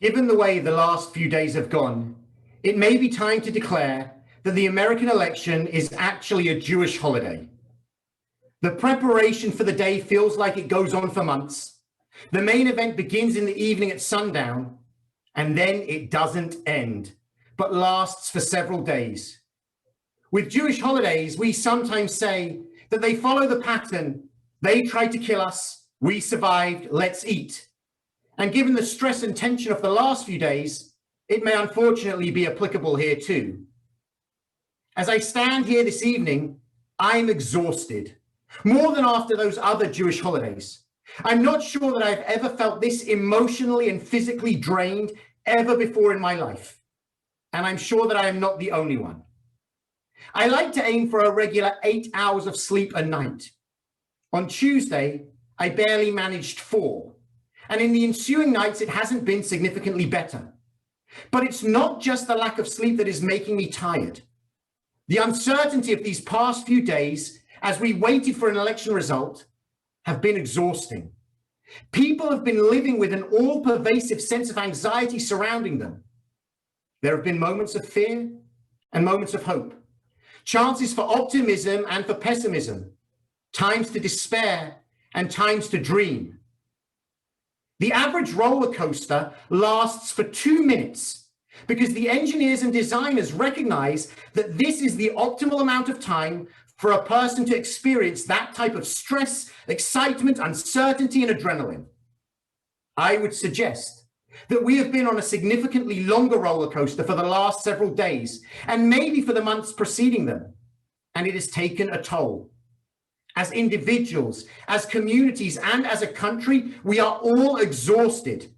Given the way the last few days have gone, it may be time to declare that the American election is actually a Jewish holiday. The preparation for the day feels like it goes on for months. The main event begins in the evening at sundown, and then it doesn't end, but lasts for several days. With Jewish holidays, we sometimes say that they follow the pattern, they tried to kill us, we survived, let's eat. And given the stress and tension of the last few days, it may unfortunately be applicable here too. As I stand here this evening, I'm exhausted, more than after those other Jewish holidays. I'm not sure that I've ever felt this emotionally and physically drained ever before in my life. And I'm sure that I am not the only one. I like to aim for a regular 8 hours of sleep a night. On Tuesday, I barely managed 4. And in the ensuing nights, it hasn't been significantly better. But it's not just the lack of sleep that is making me tired. The uncertainty of these past few days, as we waited for an election result, have been exhausting. People have been living with an all-pervasive sense of anxiety surrounding them. There have been moments of fear and moments of hope, chances for optimism and for pessimism, times to despair and times to dream. The average roller coaster lasts for 2 minutes because the engineers and designers recognize that this is the optimal amount of time for a person to experience that type of stress, excitement, uncertainty, and adrenaline. I would suggest that we have been on a significantly longer roller coaster for the last several days, and maybe for the months preceding them, and it has taken a toll. As individuals, as communities, and as a country, we are all exhausted.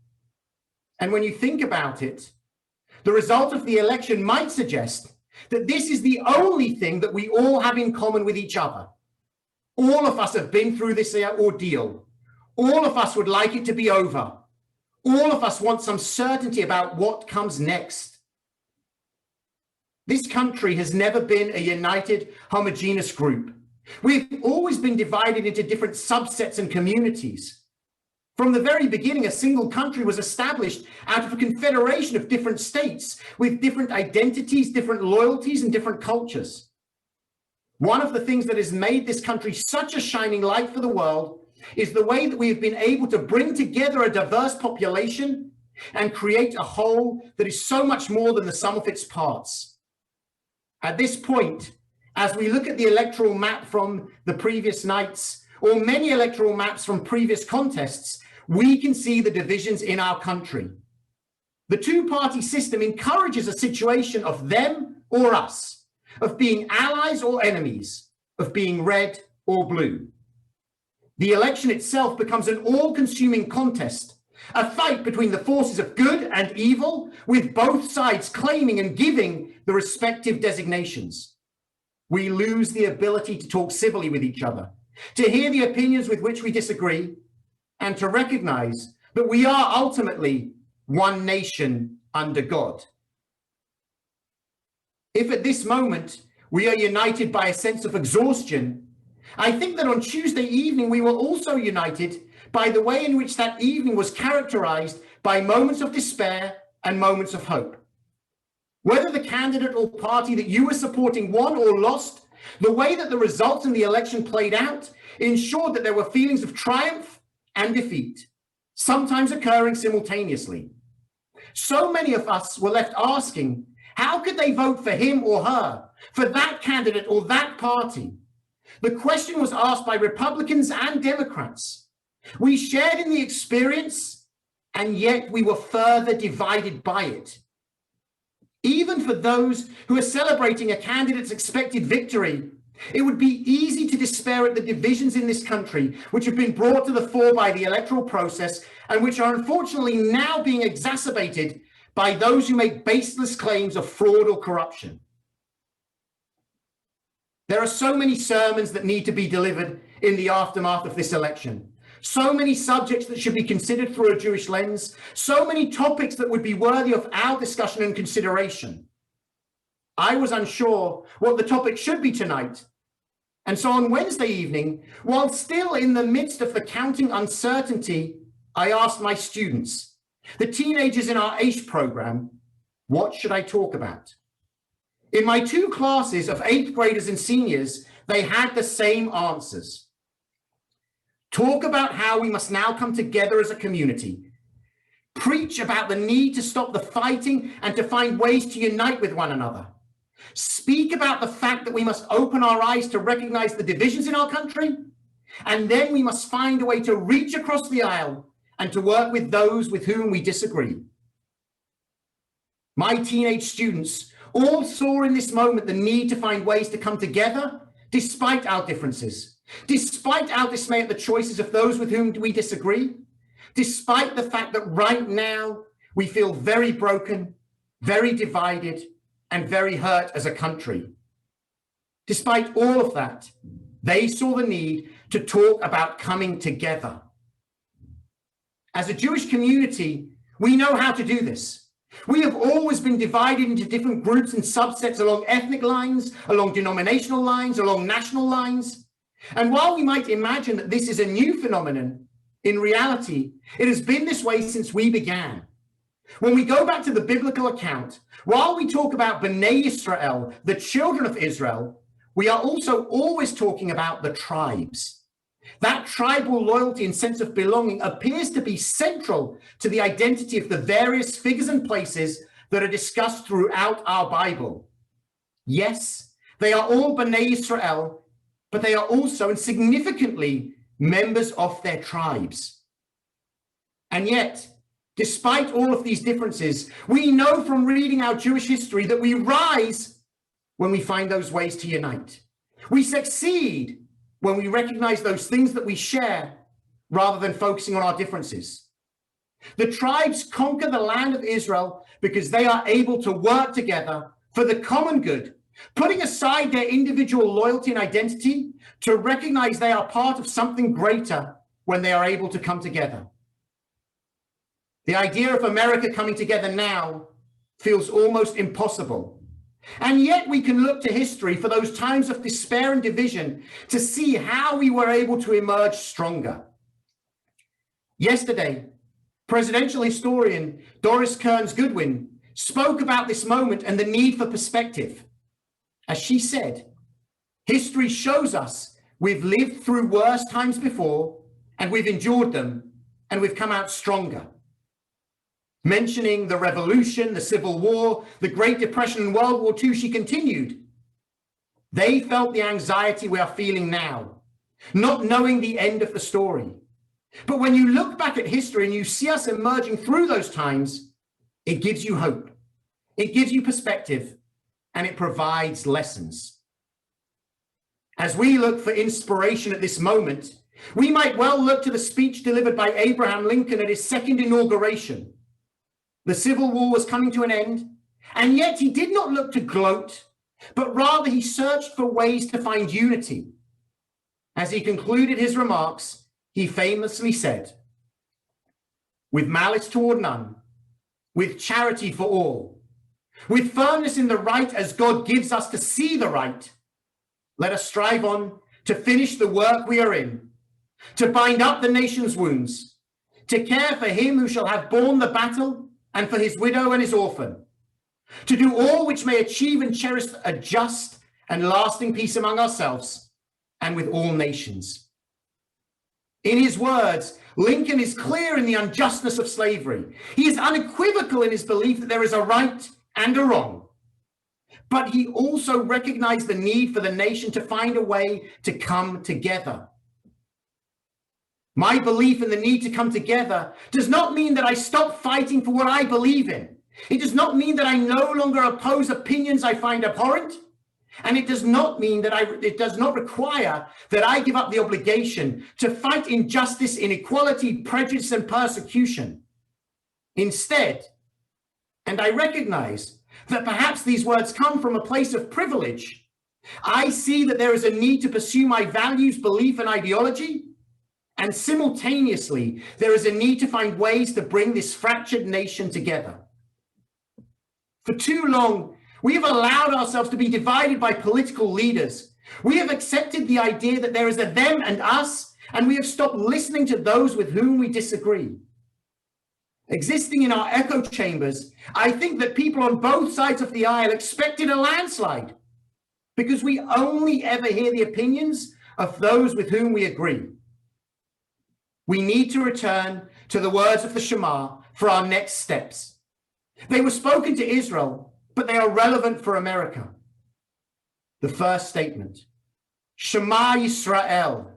And when you think about it, the result of the election might suggest that this is the only thing that we all have in common with each other. All of us have been through this ordeal. All of us would like it to be over. All of us want some certainty about what comes next. This country has never been a united, homogeneous group. We've always been divided into different subsets and communities. From the very beginning, a single country was established out of a confederation of different states with different identities, different loyalties, and different cultures. One of the things that has made this country such a shining light for the world is the way that we have been able to bring together a diverse population and create a whole that is so much more than the sum of its parts. At this point, as we look at the electoral map from the previous nights, or many electoral maps from previous contests, we can see the divisions in our country. The two-party system encourages a situation of them or us, of being allies or enemies, of being red or blue. The election itself becomes an all-consuming contest, a fight between the forces of good and evil, with both sides claiming and giving the respective designations. We lose the ability to talk civilly with each other, to hear the opinions with which we disagree, and to recognize that we are ultimately one nation under God. If at this moment we are united by a sense of exhaustion, I think that on Tuesday evening we were also united by the way in which that evening was characterized by moments of despair and moments of hope. Whether the candidate or party that you were supporting won or lost, the way that the results in the election played out ensured that there were feelings of triumph and defeat, sometimes occurring simultaneously. So many of us were left asking, how could they vote for him or her, for that candidate or that party? The question was asked by Republicans and Democrats. We shared in the experience, and yet we were further divided by it. Even for those who are celebrating a candidate's expected victory, it would be easy to despair at the divisions in this country, which have been brought to the fore by the electoral process and which are unfortunately now being exacerbated by those who make baseless claims of fraud or corruption. There are so many sermons that need to be delivered in the aftermath of this election. So many subjects that should be considered through a Jewish lens, so many topics that would be worthy of our discussion and consideration. I was unsure what the topic should be tonight. And so on Wednesday evening, while still in the midst of the counting uncertainty, I asked my students, The teenagers in our ACE program, what should I talk about? In my 2 classes of 8th graders and seniors, they had the same answers. Talk about how we must now come together as a community. Preach about the need to stop the fighting and to find ways to unite with one another. Speak about the fact that we must open our eyes to recognize the divisions in our country, and then we must find a way to reach across the aisle and to work with those with whom we disagree. My teenage students all saw in this moment the need to find ways to come together despite our differences, despite our dismay at the choices of those with whom we disagree, despite the fact that right now we feel very broken, very divided, and very hurt as a country. Despite all of that, they saw the need to talk about coming together. As a Jewish community, we know how to do this. We have always been divided into different groups and subsets along ethnic lines, along denominational lines, along national lines. And while we might imagine that this is a new phenomenon, in reality, it has been this way since we began. When we go back to the biblical account, while we talk about Bnei Yisrael, the children of Israel, we are also always talking about the tribes. That tribal loyalty and sense of belonging appears to be central to the identity of the various figures and places that are discussed throughout our Bible. Yes, they are all Bnei Yisrael, but they are also and significantly members of their tribes. And yet, despite all of these differences, we know from reading our Jewish history that we rise when we find those ways to unite. We succeed when we recognize those things that we share rather than focusing on our differences. The tribes conquer the land of Israel because they are able to work together for the common good, putting aside their individual loyalty and identity to recognize they are part of something greater when they are able to come together. The idea of America coming together now feels almost impossible. And yet we can look to history for those times of despair and division to see how we were able to emerge stronger. Yesterday, presidential historian Doris Kearns Goodwin spoke about this moment and the need for perspective. As she said, history shows us we've lived through worse times before, and we've endured them, and we've come out stronger. Mentioning the Revolution, the Civil War, the Great Depression, and World War II, she continued, they felt the anxiety we are feeling now, not knowing the end of the story. But when you look back at history and you see us emerging through those times, it gives you hope, it gives you perspective, and it provides lessons. As we look for inspiration at this moment, we might well look to the speech delivered by Abraham Lincoln at his second inauguration. The Civil War was coming to an end, and yet he did not look to gloat, but rather he searched for ways to find unity. As he concluded his remarks, he famously said, "With malice toward none, with charity for all, with firmness in the right as God gives us to see the right, let us strive on to finish the work we are in, to bind up the nation's wounds, to care for him who shall have borne the battle and for his widow and his orphan, to do all which may achieve and cherish a just and lasting peace among ourselves and with all nations." In his words, Lincoln is clear in the unjustness of slavery. He is unequivocal in his belief that there is a right and a wrong. But he also recognized the need for the nation to find a way to come together. My belief in the need to come together does not mean that I stop fighting for what I believe in. It does not mean that I no longer oppose opinions I find abhorrent. And it does not mean that it does not require that I give up the obligation to fight injustice, inequality, prejudice, and persecution. Instead, and I recognize that perhaps these words come from a place of privilege, I see that there is a need to pursue my values, belief, and ideology. And simultaneously, there is a need to find ways to bring this fractured nation together. For too long, we have allowed ourselves to be divided by political leaders. We have accepted the idea that there is a them and us, and we have stopped listening to those with whom we disagree. Existing in our echo chambers, I think that people on both sides of the aisle expected a landslide because we only ever hear the opinions of those with whom we agree. We need to return to the words of the Shema for our next steps. They were spoken to Israel, but they are relevant for America. The first statement, Shema Yisrael,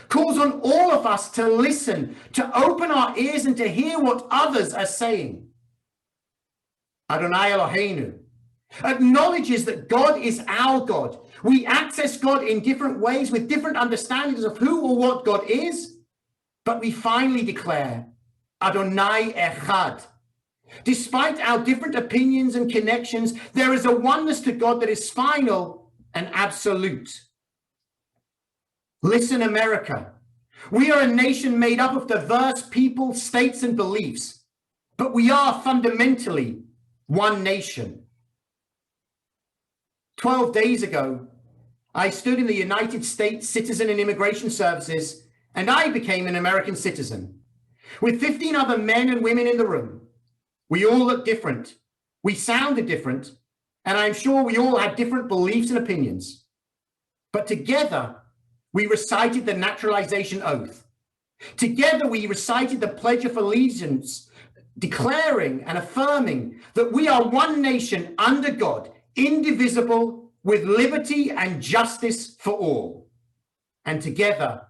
calls on all of us to listen, to open our ears and to hear what others are saying. Adonai Eloheinu acknowledges that God is our God. We access God in different ways with different understandings of who or what God is, but we finally declare Adonai Echad. Despite our different opinions and connections, there is a oneness to God that is final and absolute. Listen, America, we are a nation made up of diverse people, states, and beliefs, but we are fundamentally one nation. 12 days ago, I stood in the United States Citizen and Immigration Services, and I became an American citizen. With 15 other men and women in the room, we all looked different, we sounded different, and I'm sure we all had different beliefs and opinions. But together, we recited the naturalization oath. Together, we recited the Pledge of Allegiance, declaring and affirming that we are one nation under God, indivisible, with liberty and justice for all. And together,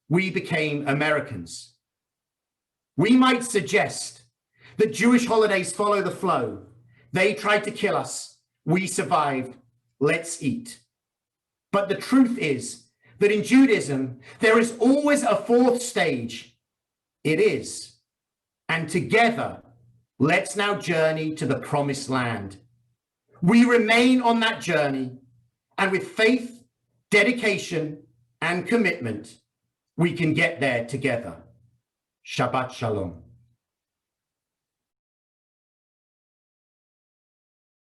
we became Americans. We might suggest that Jewish holidays follow the flow. They tried to kill us. We survived. Let's eat. But the truth is that in Judaism, there is always a fourth stage. It is. And together, let's now journey to the promised land. We remain on that journey, and with faith, dedication, and commitment, we can get there together. Shabbat Shalom.